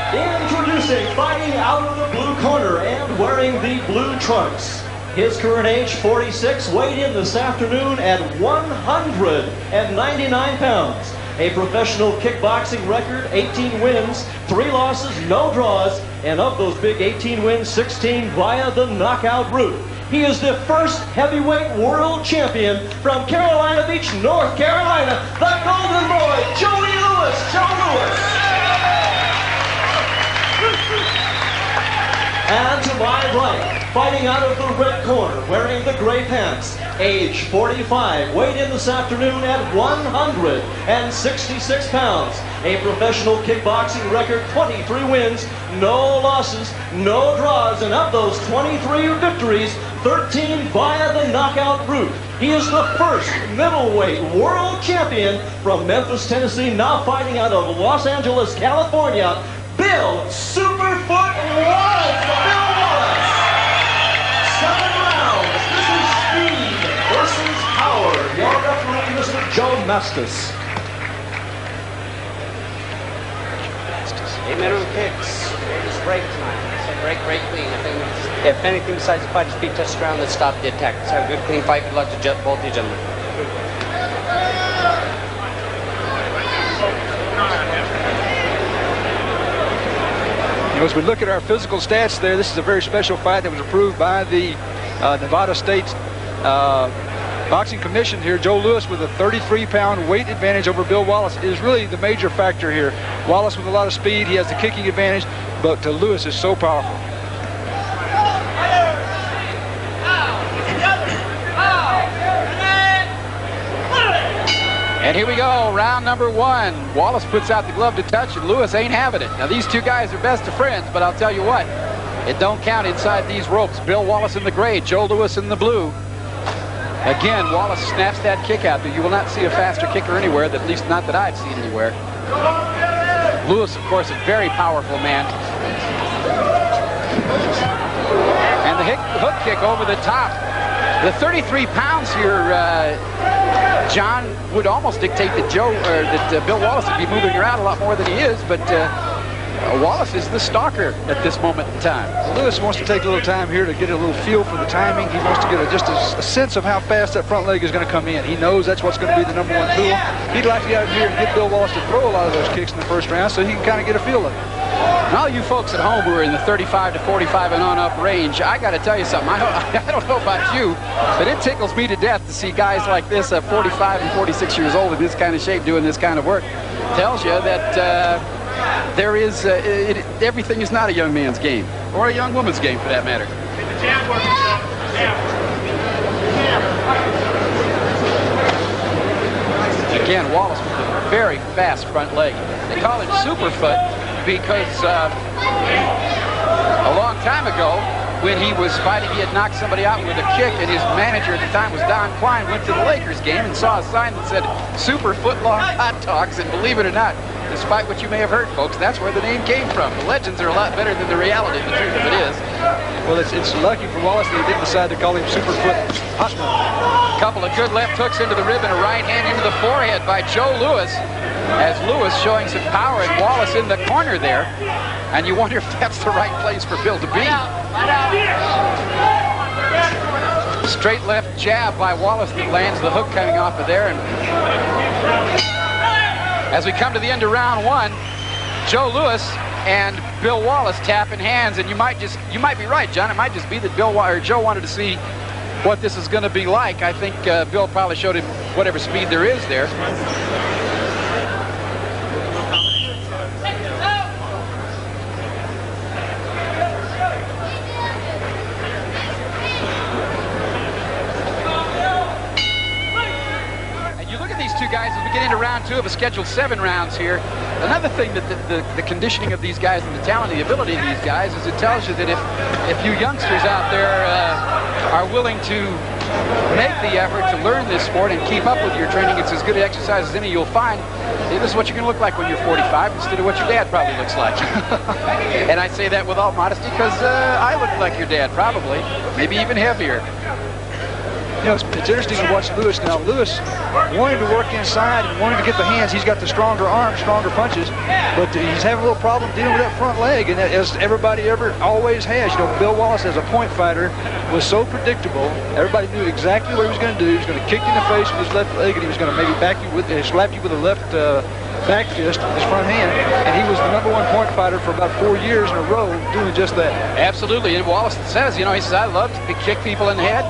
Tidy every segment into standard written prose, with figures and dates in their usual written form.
Introducing, fighting out of the blue corner and wearing the blue trunks. His current age, 46, weighed in this afternoon at 199 pounds. A professional kickboxing record, 18 wins, 3 losses, no draws, and of those big 18 wins, 16 via the knockout route. He is the first heavyweight world champion from Carolina Beach, North Carolina, the Golden Boy, Joey Lewis. Joe Lewis. And to my right, fighting out of the red corner, wearing the gray pants, age 45, weighed in this afternoon at 166 pounds. A professional kickboxing record, 23 wins, no losses, no draws, and of those 23 victories, 13 via the knockout route. He is the first middleweight world champion from Memphis, Tennessee, now fighting out of Los Angeles, California, Bill Superfoot Wallace. Bill Wallace. 7 rounds. This is speed versus power. Your referee, Mr. Joe Mastis. 8 minimum kicks. Just break tonight. So break clean. If anything besides the fight is feet touch the ground, let's stop the attack. Let's have a good clean fight. Good luck to both of you gentlemen. As we look at our physical stats there, this is a very special fight that was approved by the Nevada State Boxing Commission here. Joe Lewis with a 33-pound weight advantage over Bill Wallace is really the major factor here. Wallace with a lot of speed, he has the kicking advantage, but Lewis is so powerful. And here we go, round number 1. Wallace puts out the glove to touch, and Lewis ain't having it. Now, these two guys are best of friends, but I'll tell you what, it don't count inside these ropes. Bill Wallace in the gray, Joe Lewis in the blue. Again, Wallace snaps that kick out there. You will not see a faster kicker anywhere, at least not that I've seen anywhere. Lewis, of course, a very powerful man. And the hook kick over the top. The 33 pounds here, John, would almost dictate that Bill Wallace would be moving around a lot more than he is, but Wallace is the stalker at this moment in time. Lewis wants to take a little time here to get a little feel for the timing. He wants to get just a sense of how fast that front leg is going to come in. He knows that's what's going to be the #1 tool. He'd like to get out here and get Bill Wallace to throw a lot of those kicks in the first round so he can kind of get a feel of it. And all you folks at home who are in the 35 to 45 and on up range, I got to tell you something. I don't know about you, but it tickles me to death to see guys like this at 45 and 46 years old in this kind of shape doing this kind of work. Tells you that there is everything is not a young man's game, or a young woman's game for that matter. Again, Wallace with a very fast front leg. They call him Superfoot because a long time ago, when he was fighting, he had knocked somebody out with a kick, and his manager at the time was Don Klein, went to the Lakers game and saw a sign that said Superfoot Long Hot Dogs, and believe it or not, despite what you may have heard, folks, that's where the name came from. The legends are a lot better than the reality, the truth of it is. Well, it's lucky for Wallace that he didn't decide to call him Superfoot Hot Dog. A couple of good left hooks into the rib and a right hand into the forehead by Joe Lewis, as Lewis showing some power and Wallace in the corner there. And you wonder if that's the right place for Bill to be. Straight left jab by Wallace that lands the hook coming off of there. And as we come to the end of round 1, Joe Lewis and Bill Wallace tapping hands, and you might be right, John. It might just be that Joe wanted to see what this is going to be like. I think Bill probably showed him whatever speed there is there. Guys, as we get into round 2 of a scheduled 7 rounds here, another thing that the conditioning of these guys and the talent and the ability of these guys is it tells you that if you youngsters out there are willing to make the effort to learn this sport and keep up with your training, it's as good an exercise as any you'll find. This is what you're going to look like when you're 45 instead of what your dad probably looks like. And I say that with all modesty because I look like your dad, probably, maybe even heavier. You know, it's interesting to watch Lewis now. Lewis wanting to work inside and wanting to get the hands. He's got the stronger arms, stronger punches, but he's having a little problem dealing with that front leg, and that, as everybody always has. You know, Bill Wallace, as a point fighter, was so predictable. Everybody knew exactly what he was going to do. He was going to kick you in the face with his left leg, and he was going to maybe slap you with a left back fist, his front hand, and he was the #1 point fighter for about 4 years in a row doing just that. Absolutely, and Wallace says, you know, he says, I love to kick people in the head.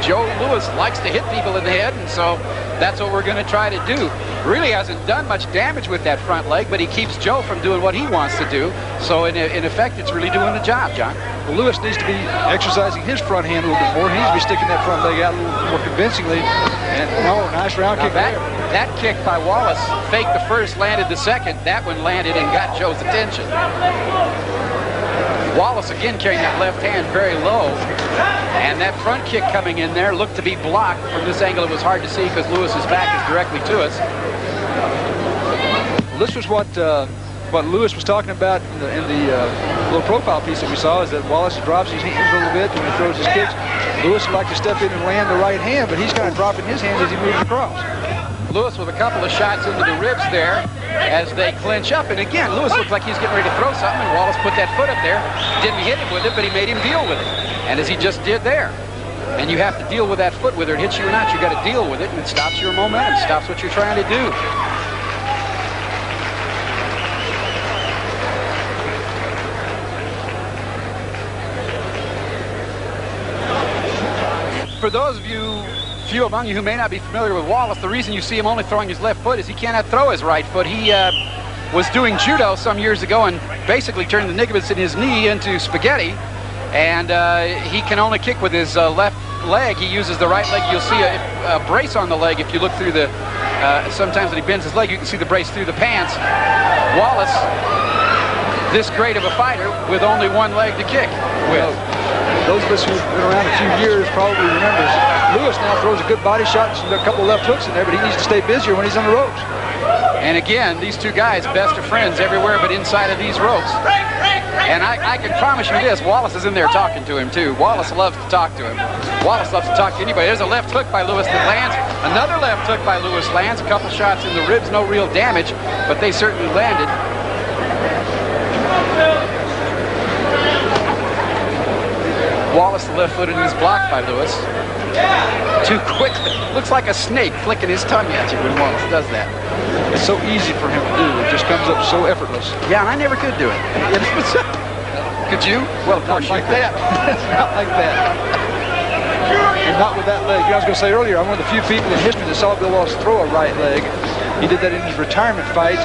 Joe Louis likes to hit people in the head, and so that's what we're going to try to do. Really hasn't done much damage with that front leg, but he keeps Joe from doing what he wants to do. So in effect, it's really doing the job, John. Well, Lewis needs to be exercising his front hand a little bit more. He needs to be sticking that front leg out a little more convincingly. And nice round kick there. That kick by Wallace faked the first, landed the second. That one landed and got Joe's attention. Wallace again carrying that left hand very low. And that front kick coming in there looked to be blocked. From this angle, it was hard to see because Lewis's back is directly to us. This was what Lewis was talking about in the little profile piece that we saw, is that Wallace drops his hands a little bit when he throws his kicks. Lewis would like to step in and land the right hand, but he's kind of dropping his hands as he moves across. Lewis with a couple of shots into the ribs there as they clinch up. And again, Lewis looked like he's getting ready to throw something, and Wallace put that foot up there. Didn't hit him with it, but he made him deal with it. And as he just did there. And you have to deal with that foot, whether it hits you or not. You got to deal with it, and it stops your momentum, stops what you're trying to do. For those of you, few among you who may not be familiar with Wallace, the reason you see him only throwing his left foot is he cannot throw his right foot. He was doing judo some years ago and basically turned the ligaments in his knee into spaghetti, and he can only kick with his left leg. He uses the right leg. You'll see a brace on the leg if you look through the, sometimes when he bends his leg, you can see the brace through the pants. Wallace, this great of a fighter with only one leg to kick with. Those of us who've been around a few years probably remember Lewis now throws a good body shot and a couple of left hooks in there, but he needs to stay busier when he's on the ropes. And again, these two guys, best of friends everywhere but inside of these ropes. And I can promise you this, Wallace is in there talking to him too. Wallace loves to talk to him. Wallace loves to talk to anybody. There's a left hook by Lewis that lands. Another left hook by Lewis lands. A couple shots in the ribs, no real damage, but they certainly landed. Wallace, the left foot, and is blocked by Lewis. Too quickly. Looks like a snake flicking his tongue at you when Wallace does that. It's so easy for him to do. It just comes up so effortless. Yeah, and I never could do it. Could you? Well, of course, like that. Not like that. And not with that leg. I was going to say earlier, I'm one of the few people in history that saw Bill Wallace throw a right leg. He did that in his retirement fight.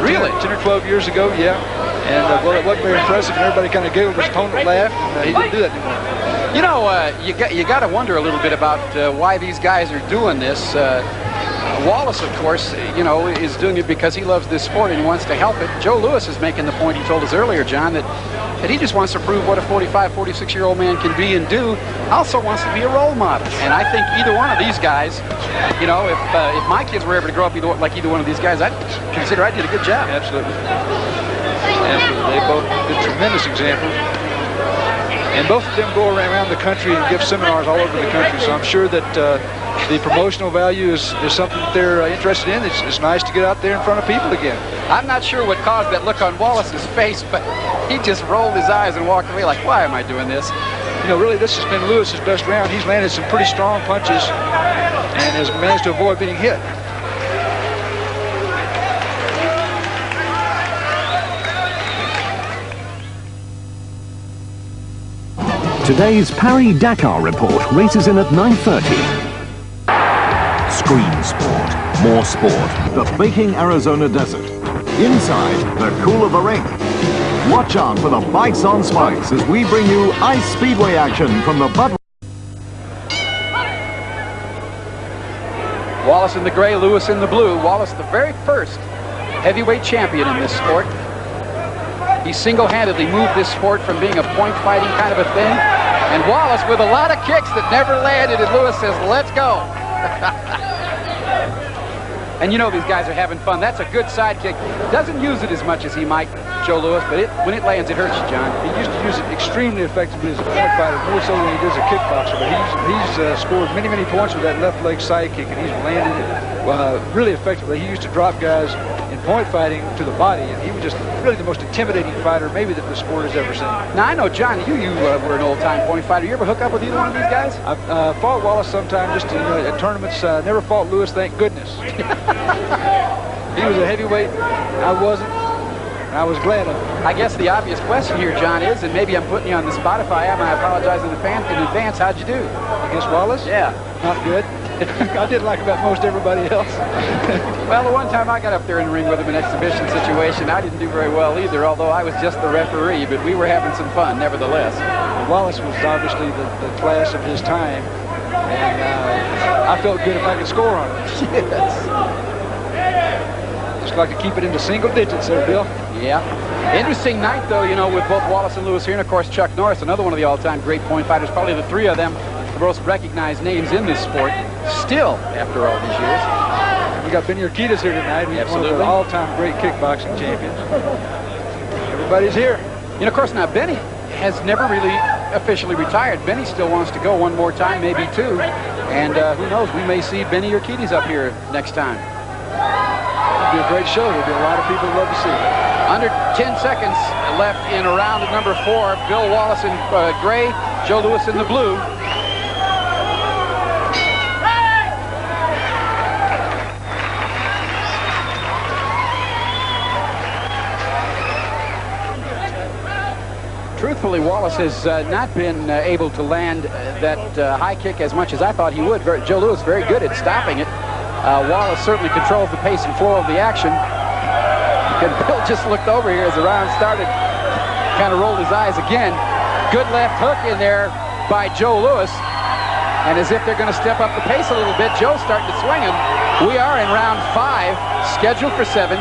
Really? 10 or 12 years ago, yeah. And, well, it wasn't very impressive, and everybody kind of giggled. His opponent laughed, and he didn't do that anymore. You know, you got to wonder a little bit about why these guys are doing this. Wallace, of course, you know, is doing it because he loves this sport and he wants to help it. Joe Louis is making the point he told us earlier, John, that he just wants to prove what a 45, 46-year-old man can be and do. Also wants to be a role model. And I think either one of these guys, you know, if my kids were ever to grow up like either one of these guys, I'd consider I did a good job. Absolutely. Absolutely. They both did tremendous examples. And both of them go around the country and give seminars all over the country. So I'm sure that the promotional value is something that they're interested in. It's nice to get out there in front of people again. I'm not sure what caused that look on Wallace's face, but he just rolled his eyes and walked away like, why am I doing this? You know, really, this has been Lewis's best round. He's landed some pretty strong punches and has managed to avoid being hit. Today's Paris-Dakar report races in at 9:30. Screen sport, more sport. The baking Arizona desert. Inside, the cool of the rink. Watch out for the bikes on spikes as we bring you ice speedway action from the Bud. Wallace in the gray, Lewis in the blue. Wallace, the very first heavyweight champion in this sport. He single-handedly moved this sport from being a point fighting kind of a thing. And Wallace with a lot of kicks that never landed, and Lewis says, let's go. And you know these guys are having fun. That's a good side kick. Doesn't use it as much as he might, Joe Louis, but when it lands, it hurts you, John. He used to use it extremely effectively as a point fighter, more so than he does a kickboxer. But he's scored many, many points with that left leg side kick, and he's landed it really effectively. He used to drop guys in point fighting to the body, and he was just really the most intimidating fighter maybe that the sport has ever seen. Now, I know, John, you were an old-time point fighter. You ever hook up with either one of these guys? I've fought Wallace sometime just at tournaments. Never fought Louis, thank goodness. He was a heavyweight. I wasn't. And I was glad of it. I guess the obvious question here, John, is, and maybe I'm putting you on the spot. If I am, I apologize in advance. How'd you do? Against Wallace? Yeah. Not good. I did like about most everybody else. Well, the one time I got up there in the ring with him in an exhibition situation, I didn't do very well either, although I was just the referee, but we were having some fun nevertheless. Wallace was obviously the class of his time, and I felt good if I could score on it. Yes. Just like to keep it into single digits there, Bill. Yeah. Interesting night, though, you know, with both Wallace and Louis here, and of course Chuck Norris, another one of the all-time great point fighters, probably the three of them, the most recognized names in this sport, still after all these years. We got Benny Urquidez here tonight. He's one of the all-time great kickboxing champions. Everybody's here. You know, of course, now Benny has never really officially retired. Benny still wants to go one more time, maybe two. And who knows, we may see Benny Urquidez up here next time. It'll be a great show. There'll be a lot of people who love to see it. Under 10 seconds left in round number 4. Bill Wallace in gray, Joe Louis in the blue. Truthfully, Wallace has not been able to land that high kick as much as I thought he would. Joe Louis very good at stopping it. Wallace certainly controls the pace and flow of the action. And Bill just looked over here as the round started, kind of rolled his eyes again. Good left hook in there by Joe Louis. And as if they're going to step up the pace a little bit, Joe's starting to swing him. We are in round 5, scheduled for 7.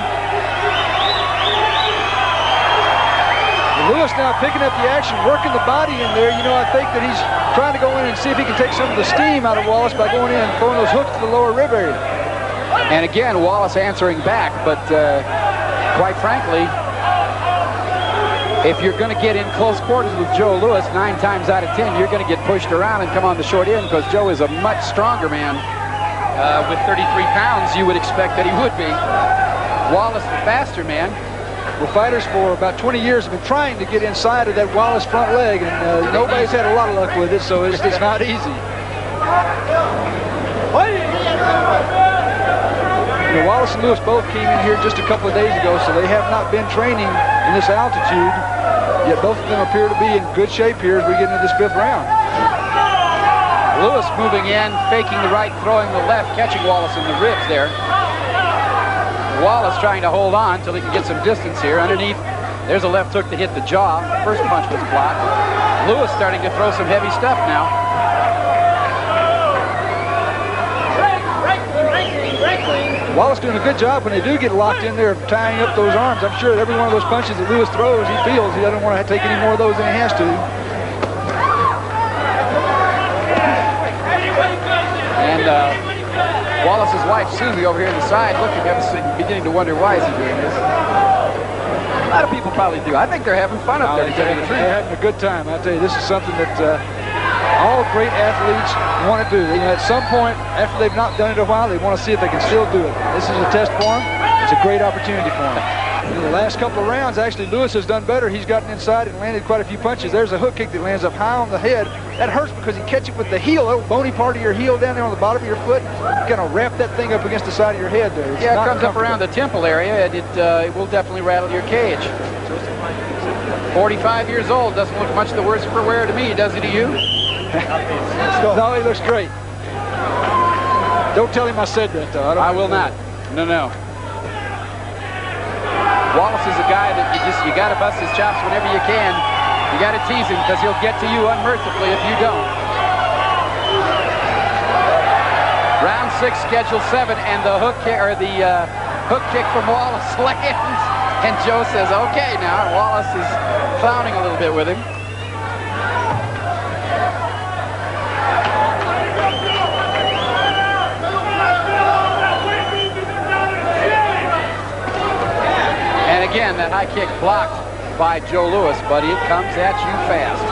Louis now picking up the action, working the body in there. You know, I think that he's trying to go in and see if he can take some of the steam out of Wallace by going in and throwing those hooks to the lower rib area. And again, Wallace answering back, but quite frankly, if you're going to get in close quarters with Joe Louis, 9 times out of 10, you're going to get pushed around and come on the short end because Joe is a much stronger man. With 33 pounds, you would expect that he would be. Wallace, the faster man. Well, fighters for about 20 years have been trying to get inside of that Wallace front leg, and nobody's had a lot of luck with it, so it's not easy. You know, Wallace and Louis both came in here just a couple of days ago, so they have not been training in this altitude, yet both of them appear to be in good shape here as we get into this 5th round. Louis moving in, faking the right, throwing the left, catching Wallace in the ribs there. Wallace trying to hold on until he can get some distance here. Underneath, there's a left hook to hit the jaw. First punch was blocked. Louis starting to throw some heavy stuff now. Wallace doing a good job when they do get locked in there tying up those arms. I'm sure that every one of those punches that Louis throws, he feels he doesn't want to take any more of those than he has to. And Wallace's wife, Susie, over here on the side, looking at us, beginning to wonder why is he doing this. A lot of people probably do. I think they're having fun up there, to tell you the truth. They're having a good time. I tell you, this is something that all great athletes want to do. You know, at some point, after they've not done it a while, they want to see if they can still do it. This is a test for them. It's a great opportunity for them. In the last couple of rounds, actually, Louis has done better. He's gotten inside and landed quite a few punches. There's a hook kick that lands up high on the head. That hurts because you catch it with the heel, the little bony part of your heel down there on the bottom of your foot. You kind of wrap that thing up against the side of your head there. It's yeah, it comes up around the temple area, and it will definitely rattle your cage. 45 years old, doesn't look much the worse for wear to me, does it to you? No, he looks great. Don't tell him I said that, though. I will not. No, no. Wallace is a guy that you got to bust his chops whenever you can. You got to tease him because he'll get to you unmercifully if you don't. Round 6, schedule 7, and the hook kick hook kick from Wallace lands, and Joe says, "Okay, now." Wallace is clowning a little bit with him. again, that high kick blocked by Joe Louis, but it comes at you fast.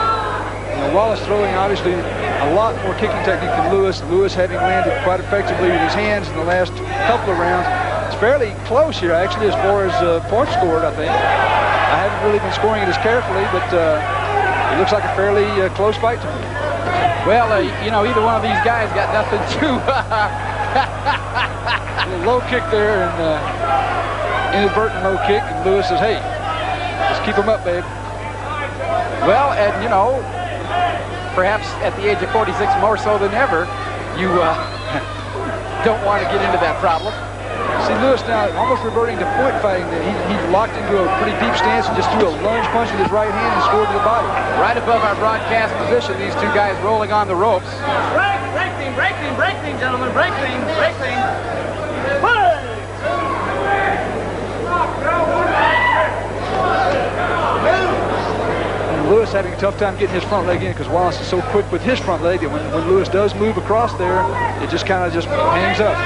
Wallace throwing obviously a lot more kicking technique than Louis. Louis having landed quite effectively with his hands in the last couple of rounds. It's fairly close here, actually, as far as points scored, I think. I haven't really been scoring it as carefully, but it looks like a fairly close fight to me. Well, you know, either one of these guys got nothing to... A low kick there, and inadvertent low kick, and Louis says, hey, just keep him up, babe. Well, and, you know, perhaps at the age of 46 more so than ever, you don't want to get into that problem. See Louis now almost reverting to point fighting. He locked into a pretty deep stance and just threw a lunge punch with his right hand and scored to the body. Right above our broadcast position, these two guys rolling on the ropes. Break thing, gentlemen, break thing. Louis having a tough time getting his front leg in because Wallace is so quick with his front leg that when Louis does move across there, it just kind of just hangs up.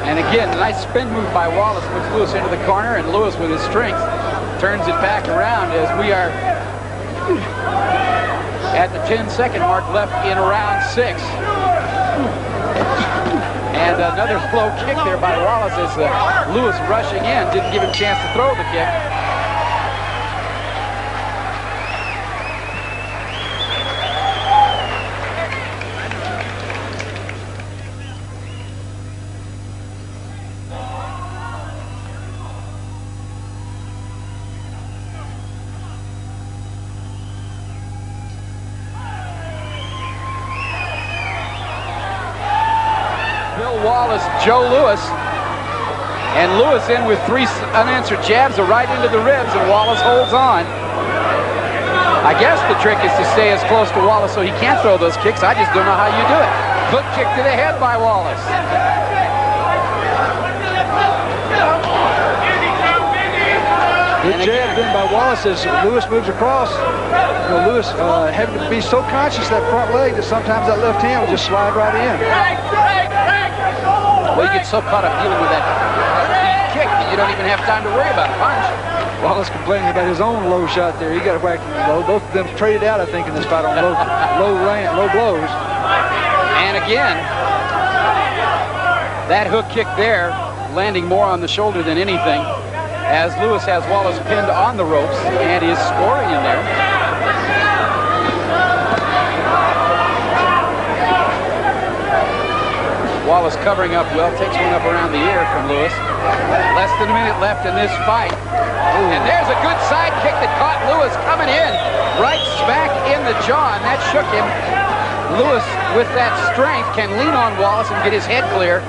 And again, a nice spin move by Wallace puts Louis into the corner, and Louis with his strength turns it back around as we are at the 10-second mark left in round 6. And another low kick there by Wallace as Louis rushing in didn't give him a chance to throw the kick. Wallace, Joe Louis, and Louis in with 3 unanswered jabs right into the ribs, and Wallace holds on. I guess the trick is to stay as close to Wallace so he can't throw those kicks. I just don't know how you do it. Hook kick to the head by Wallace. Good jab then by Wallace as Louis moves across. You know, Louis having to be so conscious of that front leg that sometimes that left hand will just slide right in. Well, you get so caught up dealing with that kick that you don't even have time to worry about a punch. Wallace complaining about his own low shot there. He got whacked low. Both of them traded out, I think, in this fight on low blows. And again, that hook kick there, landing more on the shoulder than anything, as Louis has Wallace pinned on the ropes and is scoring in there. Wallace covering up well, takes one up around the ear from Louis. Less than a minute left in this fight. And there's a good side kick that caught Louis coming in right smack in the jaw, and that shook him. Louis, with that strength, can lean on Wallace and get his head clear.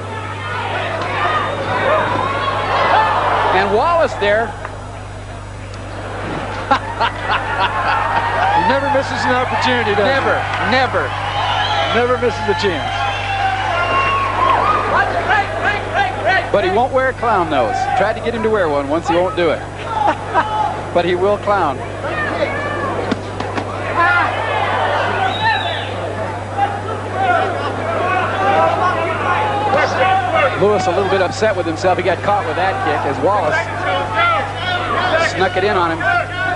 And Wallace there. He never misses an opportunity, does he? Never misses a chance. But he won't wear a clown nose. Tried to get him to wear one once, he won't do it. But he will clown. Louis a little bit upset with himself. He got caught with that kick as Wallace snuck it in on him.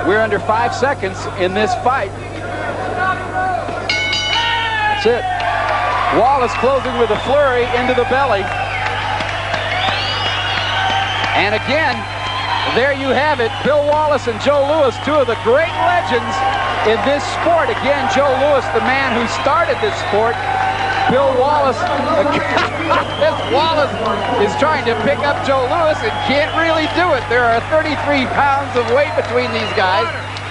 We're under 5 seconds in this fight. That's it. Wallace closing with a flurry into the belly. And again, there you have it. Bill Wallace and Joe Louis, two of the great legends in this sport. Again, Joe Louis, the man who started this sport. Bill Wallace, Wallace is trying to pick up Joe Louis and can't really do it. There are 33 pounds of weight between these guys,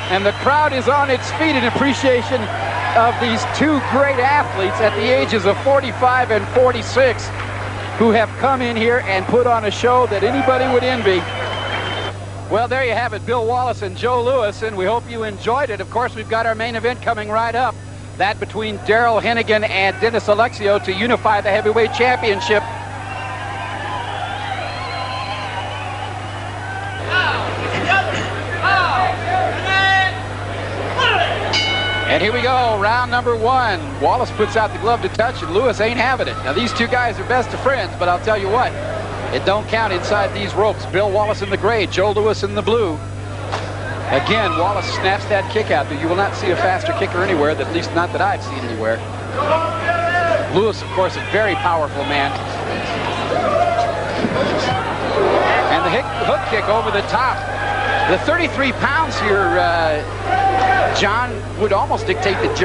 and the crowd is on its feet in appreciation of these two great athletes at the ages of 45 and 46 who have come in here and put on a show that anybody would envy. Well, there you have it, Bill Wallace and Joe Louis, and we hope you enjoyed it. Of course, we've got our main event coming right up. That between Daryl Hennigan and Dennis Alexio to unify the heavyweight championship. And here we go, round number 1. Wallace puts out the glove to touch, and Louis ain't having it. Now, these two guys are best of friends, but I'll tell you what, It don't count inside these ropes. Bill Wallace in the gray, Joe Louis in the blue. Again, Wallace snaps that kick out, but you will not see a faster kicker anywhere, at least not that I've seen anywhere. Louis, of course, a very powerful man. And the hook kick over the top. The 33 pounds here, John, would almost dictate that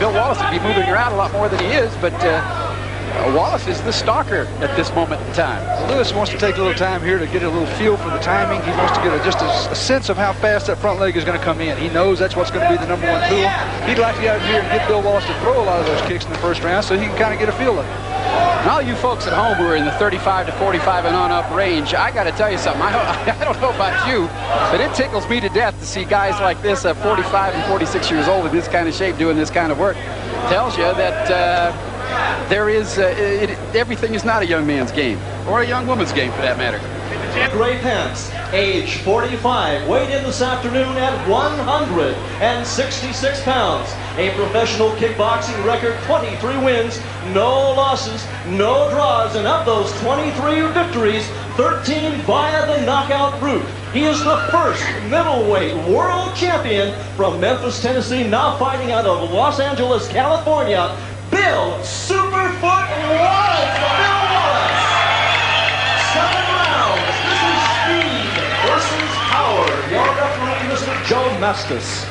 Bill Wallace would be moving around a lot more than he is, but Wallace is the stalker at this moment in time. Louis wants to take a little time here to get a little feel for the timing. He wants to get just a sense of how fast that front leg is going to come in. He knows that's what's going to be the #1 tool. He'd like to get out here and get Bill Wallace to throw a lot of those kicks in the first round so he can kind of get a feel of it. And all you folks at home who are in the 35 to 45 and on up range, I got to tell you something. I don't know about you, but it tickles me to death to see guys like this at 45 and 46 years old in this kind of shape doing this kind of work. Tells you that there is everything is not a young man's game, or a young woman's game for that matter. Gray pants, age 45, weighed in this afternoon at 166 pounds. A professional kickboxing record, 23 wins, no losses, no draws, and of those 23 victories, 13 via the knockout route. He is the first middleweight world champion from Memphis, Tennessee, now fighting out of Los Angeles, California, Bill Superfoot Wallace. Bill Wallace. 7 rounds. This is speed versus power. Your referee, Mr. Joe Mastis.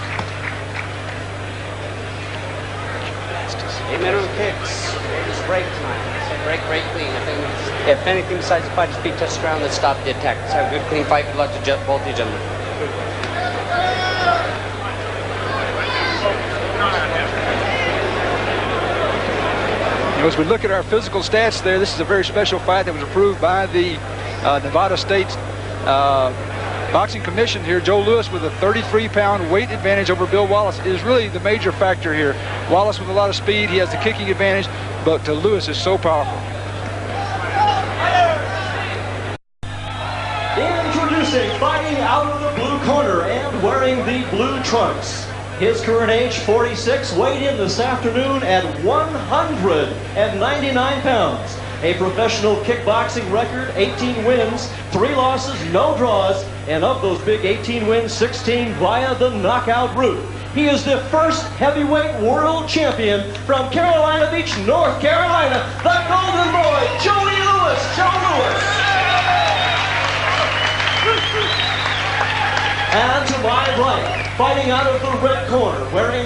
8 minute kicks. Just break tonight. Break clean. If anything besides the fight, just be touched around, let's stop the attack. Let's have a good clean fight. Good luck to both of you gentlemen. You know, as we look at our physical stats there, this is a very special fight that was approved by the Nevada State Boxing Commission here. Joe Louis with a 33-pound weight advantage over Bill Wallace is really the major factor here. Wallace with a lot of speed, he has the kicking advantage, but Louis is so powerful. Introducing, fighting out of the blue corner and wearing the blue trunks. His current age, 46, weighed in this afternoon at 199 pounds. A professional kickboxing record, 18 wins, 3 losses, no draws, and of those big 18 wins, 16 via the knockout route. He is the first heavyweight world champion from Carolina Beach, North Carolina, the Golden Boy, Joey Louis. Joe Louis. And to my right, fighting out of the red corner, wearing the